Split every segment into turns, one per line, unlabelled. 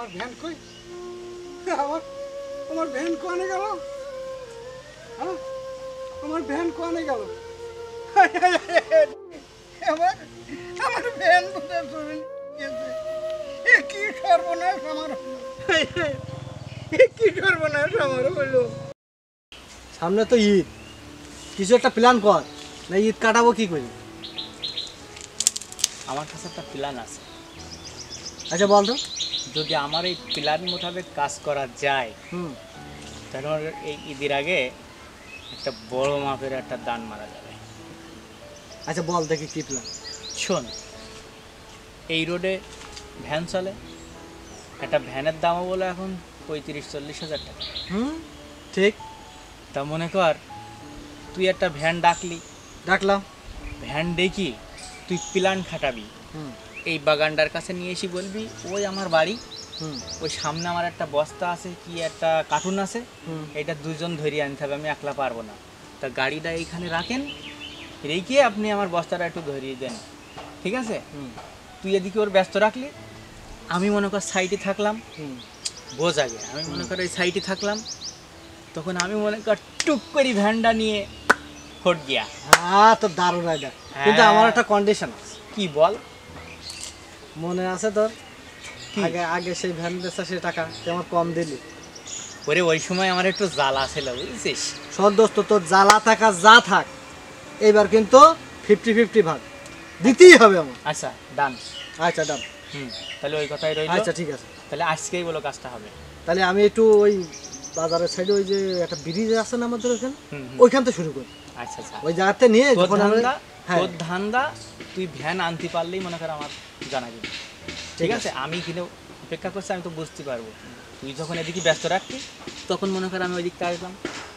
আমার ভ্যান কই? আমার ভ্যান কোনে গেল? হ্যাঁ, আমার ভ্যান কোনে গেল? আমার আমার ভ্যান কোথায় চলে গেছে? এ কি সর্বনাশ আমার হলো! এ কি সর্বনাশ আমার হলো!
সামনে তো ঈদ, কিছু একটা প্ল্যান কর, না ঈদ কাটাবো কি করি?
আমার কাছে একটা প্ল্যান আছে।
আচ্ছা বল তো।
যদি আমার এই প্ল্যান মোতাবেক কাজ করা যায় তাহলে এই ঈদের আগে একটা বড় মাপের একটা দান মারা যাবে।
আচ্ছা বল দেখি কি প্ল্যান।
শোন, এই রোডে ভ্যান চলে, একটা ভ্যানের দামও বলে এখন 35-40 হাজার টাকা।
ঠিক।
তা মনে কর তুই একটা ভ্যান
ডাকলাম,
ভ্যান ডেকে তুই প্ল্যান খাটাবি, এই বাগানটার কাছে নিয়ে এসে বলবি ওই আমার বাড়ি, ওই সামনে আমার একটা বস্তা আছে, কি একটা কার্টুন আছে, এটা দুজন ধরিয়ে আনতে হবে, আমি একলা পারবো না। তা গাড়িটা এইখানে রাখেন, রেখে আপনি আমার বস্তাটা একটু ধরিয়ে দেন, ঠিক আছে? তুই এদিকে ওর ব্যস্ত রাখলি, আমি মনে কর সাইডে থাকলাম, বোঝ আগে আমি মনে কর এই সাইডে থাকলাম, তখন আমি মনে কর টুক করে ভ্যানটা নিয়ে ফট গিয়া।
হ্যাঁ তো দারুণ আইডিয়া, কিন্তু আমার একটা কন্ডিশন আছে।
কি বল?
মনে আছে তোর? আগে আগে সেই ভ্যান বেচা সে টাকা তুই আমার কম দিলি।
ওরে ওই সময় আমার একটু জ্বালা ছিল, বুঝছিস?
সর দোস্ত, তোর জ্বালা থাকা যা থাক, এইবার কিন্তু 50-50 ভাগ দিতেই হবে আমার।
আচ্ছা ডান।
আচ্ছা ডান।
তাহলে ওই কথাই রইল।
আচ্ছা ঠিক আছে,
তাহলে আজকেই বলো কাজটা হবে।
তাহলে আমি একটু ওই বাজারের সাইডে ওই যে একটা ব্রিজ আছে না আমাদের ওখানে, ওইখান থেকে শুরু করি।
আচ্ছা আচ্ছা,
ওই জায়গাতে নিয়ে যখন
তোর ধান্দা তুই ভ্যান আনতে পারলেই মনে কর আমার জানাবি, ঠিক আছে? আমি কিনে অপেক্ষা করছি, আমি তো বুঝতে পারবো। তুই যখন এদিকে ব্যস্ত রাখবি তখন মনে কর আমি ওই দিকটা আসলাম,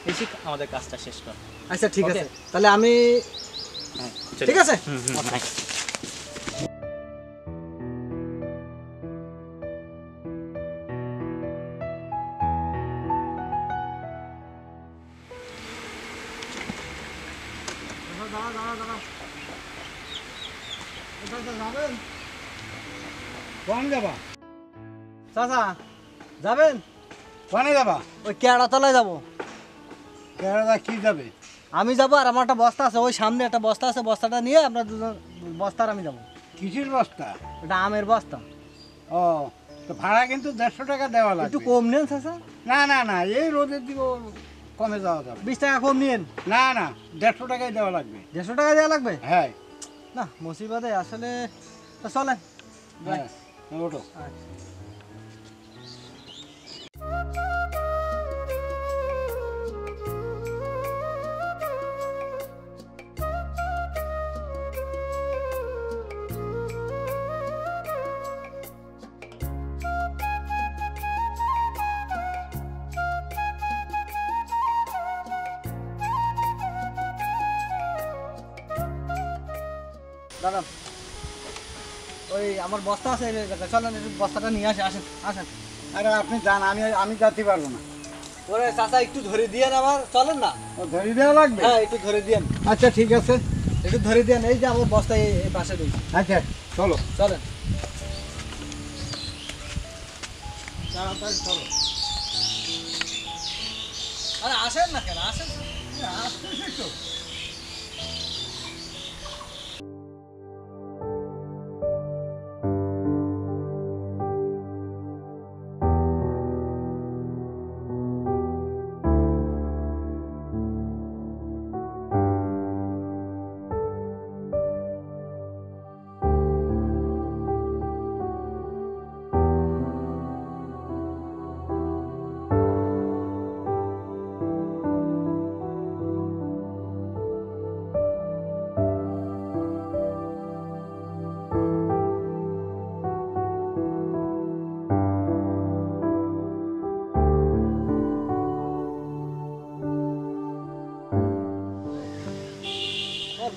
এসে আমাদের কাজটা শেষ কর।
আচ্ছা ঠিক আছে, তাহলে আমি ঠিক আছে।
কোন যাবা?
চাচা যাবেন?
কোনে যাবা?
ওই কেরাতলায় যাবো।
কেরালা কি যাবে?
আমি যাবো, আর আমার একটা বস্তা আছে, ওই সামনে একটা বস্তা আছে, বস্তাটা নিয়ে আমরা দুজন বস্তার আমি যাবো।
কিসের বস্তা?
এটা আমের বস্তা।
ও, তো ভাড়া কিন্তু 150 টাকা দেওয়া লাগবে।
একটু কম নেন চাচা।
না না না, এই রোদের দিকে কমে যাওয়া যাবে।
20 টাকা কম নিন।
না না, 150 টাকাই দেওয়া লাগবে।
150 টাকা দেওয়া লাগবে?
হ্যাঁ।
না মুসিবতে আসলে চলেন।
হ্যাঁ ওটো।
দাঁড়ান, ওই আমার বস্তা আছে এই জায়গায়, চলেন একটু বস্তাটা নিয়ে আসে। আসেন আসেন।
আরে আপনি যান, আমি যেতে পারবো না।
ওরে চাচা একটু ধরে দিয়েন, আবার চলেন না।
ও ধরে দেওয়া লাগবে?
হ্যাঁ একটু ধরে দিয়েন।
আচ্ছা ঠিক আছে,
একটু ধরে দিয়েন। এই যে আমার বস্তা এই পাশে রয়েছে।
আচ্ছা চলো।
চলেন।
চলো।
আরে আসেন না কেন, আসেন।
আসতেছি তো।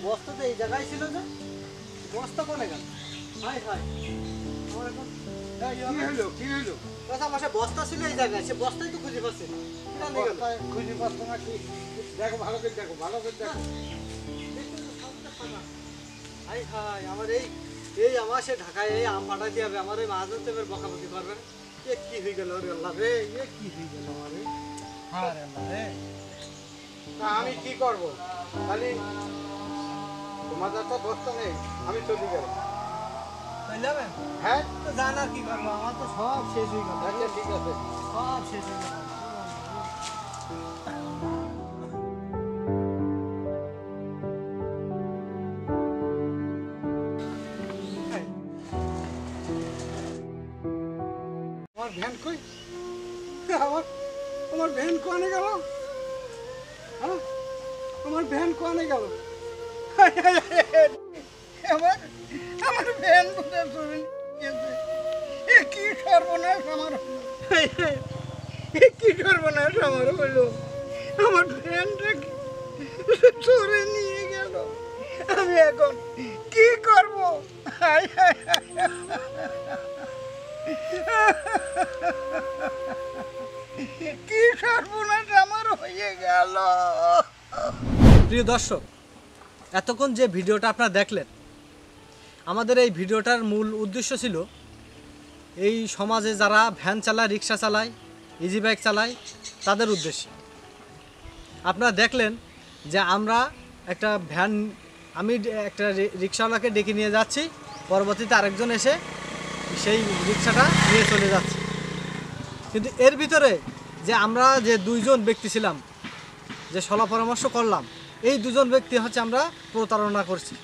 বস্তা তো এই জায়গায় ছিল, যে বস্তা কোনে গেল? হাই হাই, আমার এখন
কি হলো?
কথা আমার বস্তা ছিল এই জায়গায়, সে বস্তাই তো খুঁজে পাচ্ছি না।
খুঁজে পাচ্ছ না কি? দেখো ভালো করে দেখো, ভালো করে দেখো।
হাই হাই, আমার এই এই আমার সে ঢাকায় এই আম পাঠাইতে হবে আমার এই মাহাজন তো এবার বকাবকি করবে এ কি হয়ে গেল রে আল্লাহ রে এ কি হয়ে গেল আমারে হ্যাঁ রে আল্লাহ রে
তা আমি কি করব খালি তোমাদের তো বসতে নেই আমি চলে গেল
চলে যাবেন
হ্যাঁ
তো জান আর কি করবো আমার তো সব শেষ হয়ে গেল
আচ্ছা ঠিক আছে
সব শেষ হয়ে গেল
আমার ভ্যান কই আমার আমার ভ্যান কোনে গেল হ্যাঁ আমার ভ্যান কোনে গেল আমার আমার ভ্যান কোথায় চলে গেছে এ কি সর্বনাশ আমার হলো এ কি সর্বনাশ আমার হলো আমার ভ্যানটা চলে নিয়ে গেল আমি এখন কি করব হায় হায় কি সর্বনাশ আমার হয়ে গেল
প্রিয় দর্শক এতক্ষণ যে ভিডিওটা আপনারা দেখলেন আমাদের এই ভিডিওটার মূল উদ্দেশ্য ছিল এই সমাজে যারা ভ্যান চালায় রিক্সা চালায় ইজি বাইক চালায় তাদের উদ্দেশ্যে আপনারা দেখলেন যে আমরা একটা ভ্যান আমি একটা রিক্সাওয়ালাকে ডেকে নিয়ে যাচ্ছি পরবর্তীতে আরেকজন এসে সেই রিক্সাটা নিয়ে চলে যাচ্ছে কিন্তু এর ভিতরে যে আমরা যে দুইজন ব্যক্তি ছিলাম যে সলা পরামর্শ করলাম এই দুজন ব্যক্তি হচ্ছে আমরা প্রতারণা করছি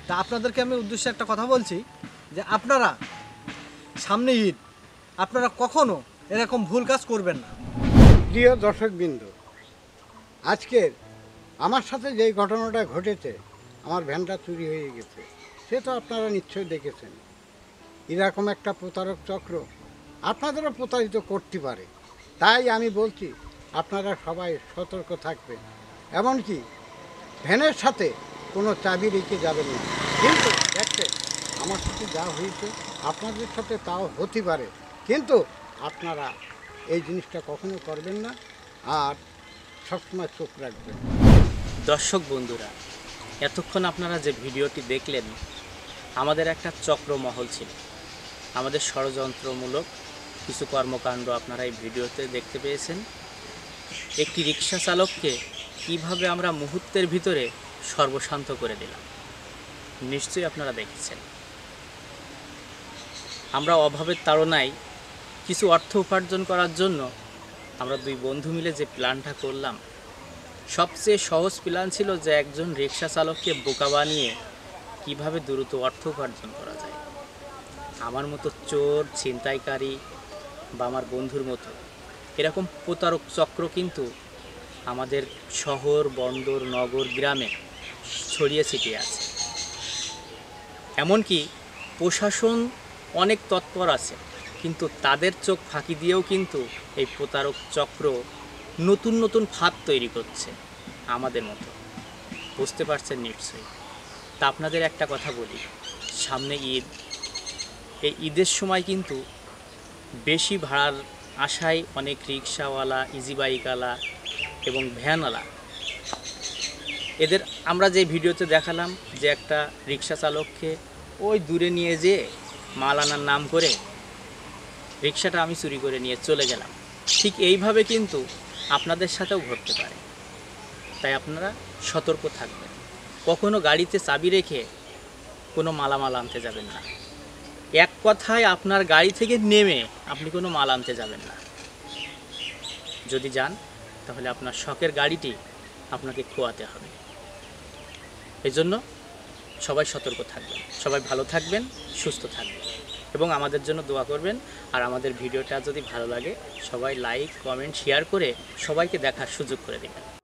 তা আপনাদেরকে আমি উদ্দেশ্যে একটা কথা বলছি যে আপনারা সামনে ঈদ আপনারা কখনো এরকম ভুল কাজ করবেন না
প্রিয় দর্শকবৃন্দ আজকের আমার সাথে যেই ঘটনাটা ঘটেছে আমার ভ্যানটা চুরি হয়ে গেছে সে তো আপনারা নিশ্চয়ই দেখেছেন এরকম একটা প্রতারক চক্র আপনাদেরও প্রতারিত করতে পারে তাই আমি বলছি আপনারা সবাই সতর্ক থাকবেন এমনকি ভ্যানের সাথে কোনো চাবি রেখে যাবেন না কিন্তু দেখছেন আমার সাথে যা হয়েছে আপনাদের সাথে তাও হতে পারে কিন্তু আপনারা এই জিনিসটা কখনো করবেন না আর সবসময় চোখ রাখবেন
দর্শক বন্ধুরা এতক্ষণ আপনারা যে ভিডিওটি দেখলেন আমাদের একটা চক্রমহল ছিল আমাদের ষড়যন্ত্রমূলক কিছু কর্মকাণ্ড আপনারা এই ভিডিওতে দেখতে পেয়েছেন একটি রিক্সা চালককে কীভাবে আমরা মুহূর্তের ভিতরে সর্বশান্ত করে দিলাম নিশ্চয়ই আপনারা দেখেছেন আমরা অভাবের তাড়নায় কিছু অর্থ উপার্জন করার জন্য আমরা দুই বন্ধু মিলে যে প্ল্যানটা করলাম সবচেয়ে সহজ প্ল্যান ছিল যে একজন রিক্সা চালককে বোকা বানিয়ে কীভাবে দ্রুত অর্থ উপার্জন করা যায় আমার মতো চোর ছিনতাইকারী বা আমার বন্ধুর মতো এরকম প্রতারক চক্র কিন্তু আমাদের শহর বন্দর নগর গ্রামে ছড়িয়ে ছিটিয়ে আছে এমনকি প্রশাসন অনেক তৎপর আছে কিন্তু তাদের চোখ ফাঁকি দিয়েও কিন্তু এই প্রতারক চক্র নতুন নতুন ফাঁদ তৈরি করছে আমাদের মতো বুঝতে পারছেন নিশ্চয়ই তা আপনাদের একটা কথা বলি সামনে ঈদ এই ঈদের সময় কিন্তু বেশি ভাড়ার আশায় অনেক রিক্সাওয়ালা ইজি বাইকওয়ালা এবং ভ্যানওয়ালা এদের আমরা যে ভিডিওতে দেখালাম যে একটা রিক্সা চালককে ওই দূরে নিয়ে যেয়ে মাল আনার নাম করে রিক্সাটা আমি চুরি করে নিয়ে চলে গেলাম ঠিক এইভাবে কিন্তু আপনাদের সাথেও ঘটতে পারে তাই আপনারা সতর্ক থাকবেন কখনো গাড়িতে চাবি রেখে কোনো মালামাল আনতে যাবেন না এক কথায় আপনার গাড়ি থেকে নেমে আপনি কোনো মাল আনতে যাবেন না যদি যান তাহলে আপনার শখের গাড়িটি আপনাকে খোয়াতে হবে এজন্য সবাই সতর্ক থাকবেন সবাই ভালো থাকবেন সুস্থ থাকবেন এবং আমাদের জন্য দোয়া করবেন আর আমাদের ভিডিওটা যদি ভালো লাগে সবাই লাইক কমেন্ট শেয়ার করে সবাইকে দেখার সুযোগ করে দেবেন